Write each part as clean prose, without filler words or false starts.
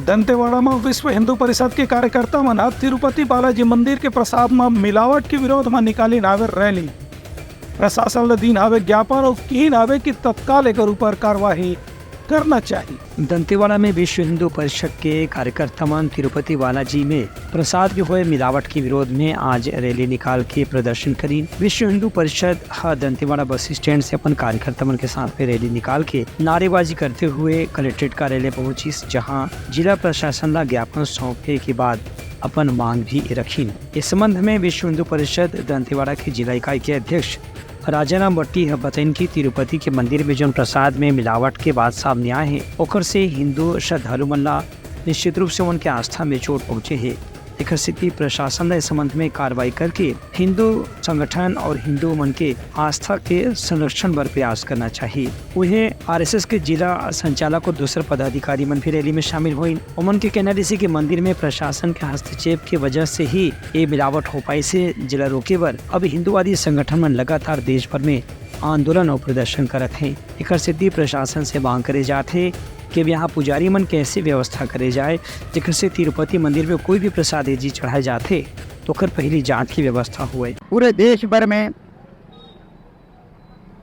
दंतेवाड़ा में विश्व हिंदू परिषद के कार्यकर्ता मन तिरुपति बालाजी मंदिर के प्रसाद में मिलावट के विरोध में निकाली नावे रैली। प्रशासन ने दीन हावे ज्ञापन और कीन हावे की तत्काल एकर ऊपर कार्यवाही करना चाहिए। दंतेवाड़ा में विश्व हिंदू परिषद के कार्यकर्ता मन तिरुपति बालाजी में प्रसाद के हुए मिलावट के विरोध में आज रैली निकाल के प्रदर्शन करी। विश्व हिंदू परिषद दंतेवाड़ा बस स्टैंड से अपन कार्यकर्ता मन के साथ में रैली निकाल के नारेबाजी करते हुए कलेक्ट्रेट कार्यालय पहुंची, जहां जिला प्रशासन का ज्ञापन सौंपे के बाद अपन मांग भी रखी। इस संबंध में विश्व हिंदू परिषद दंतेवाड़ा के जिला इकाई के अध्यक्ष राजाराम भट्टी बताइन की तिरुपति के मंदिर में जो प्रसाद में मिलावट के बाद सामने आए हैं, ओकर से हिंदू श्रद्धालु मन निश्चित रूप से उनके आस्था में चोट पहुंचे है। एक स्थिति प्रशासन इस संबंध में कार्रवाई करके हिंदू संगठन और हिंदू मन के आस्था के संरक्षण पर प्रयास करना चाहिए। उन्हें आरएसएस के जिला संचालक और दूसरे पदाधिकारी मन भी रैली में शामिल हुए। उमन के कहना ऋषि के मंदिर में प्रशासन के हस्तक्षेप की वजह से ही ये मिलावट हो पाई से जिला रोके पर अब हिंदूवादी संगठन मन लगातार देश भर में आंदोलन और प्रदर्शन करत हैं। एक स्थिति प्रशासन से मांग करे जाते कि यहाँ पुजारी मन कैसे व्यवस्था करे जाए, जिससे से तिरुपति मंदिर में कोई भी प्रसाद जी चढ़ाए जाते तो कर पहली जांच की व्यवस्था हुए। पूरे देश भर में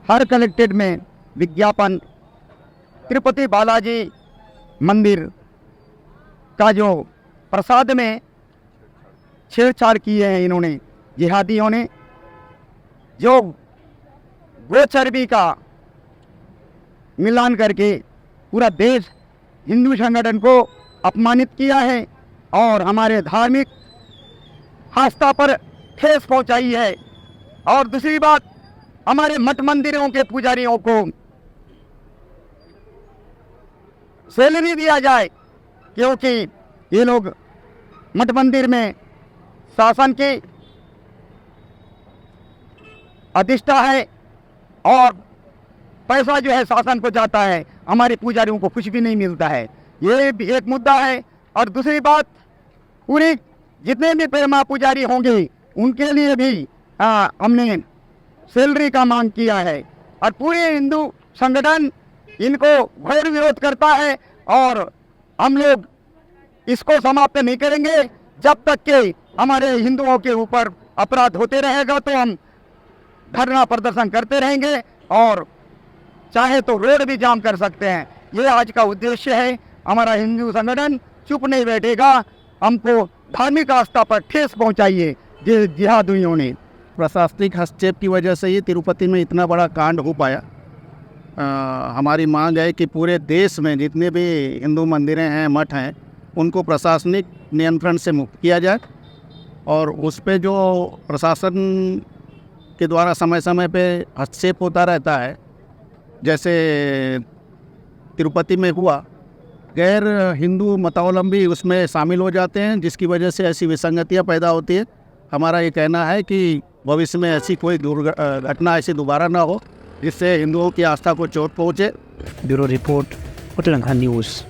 हर कलेक्ट्रेट में विज्ञापन तिरुपति बालाजी मंदिर का जो प्रसाद में छेड़छाड़ किए हैं इन्होंने जिहादियों ने, जो गो चर्बी का मिलान करके पूरा देश हिंदू संगठन को अपमानित किया है और हमारे धार्मिक आस्था पर ठेस पहुंचाई है। और दूसरी बात, हमारे मठ मंदिरों के पुजारियों को सैलरी दिया जाए, क्योंकि ये लोग मठ मंदिर में शासन की अधिष्ठा है और पैसा जो है शासन को जाता है, हमारे पुजारियों को कुछ भी नहीं मिलता है। ये भी एक मुद्दा है। और दूसरी बात, पूरी जितने भी प्रेमा पुजारी होंगे उनके लिए भी हमने सैलरी का मांग किया है। और पूरे हिंदू संगठन इनको घोर विरोध करता है और हम लोग इसको समाप्त नहीं करेंगे जब तक कि हमारे हिंदुओं के ऊपर अपराध होते रहेगा। तो हम धरना प्रदर्शन करते रहेंगे और चाहे तो रोड भी जाम कर सकते हैं। ये आज का उद्देश्य है। हमारा हिंदू संगठन चुप नहीं बैठेगा। हमको धार्मिक आस्था पर ठेस पहुंचाइए जिहादियों ने। प्रशासनिक हस्तक्षेप की वजह से ये तिरुपति में इतना बड़ा कांड हो पाया। हमारी मांग है कि पूरे देश में जितने भी हिंदू मंदिरें हैं, मठ हैं, उनको प्रशासनिक नियंत्रण से मुक्त किया जाए और उस पे जो प्रशासन के द्वारा समय समय पे हस्तक्षेप होता रहता है, जैसे तिरुपति में हुआ, गैर हिंदू मतावलंबी उसमें शामिल हो जाते हैं, जिसकी वजह से ऐसी विसंगतियां पैदा होती है। हमारा ये कहना है कि भविष्य में ऐसी कोई घटना ऐसी दोबारा ना हो, जिससे हिंदुओं की आस्था को चोट पहुँचे। Bureau report, Utaranga news.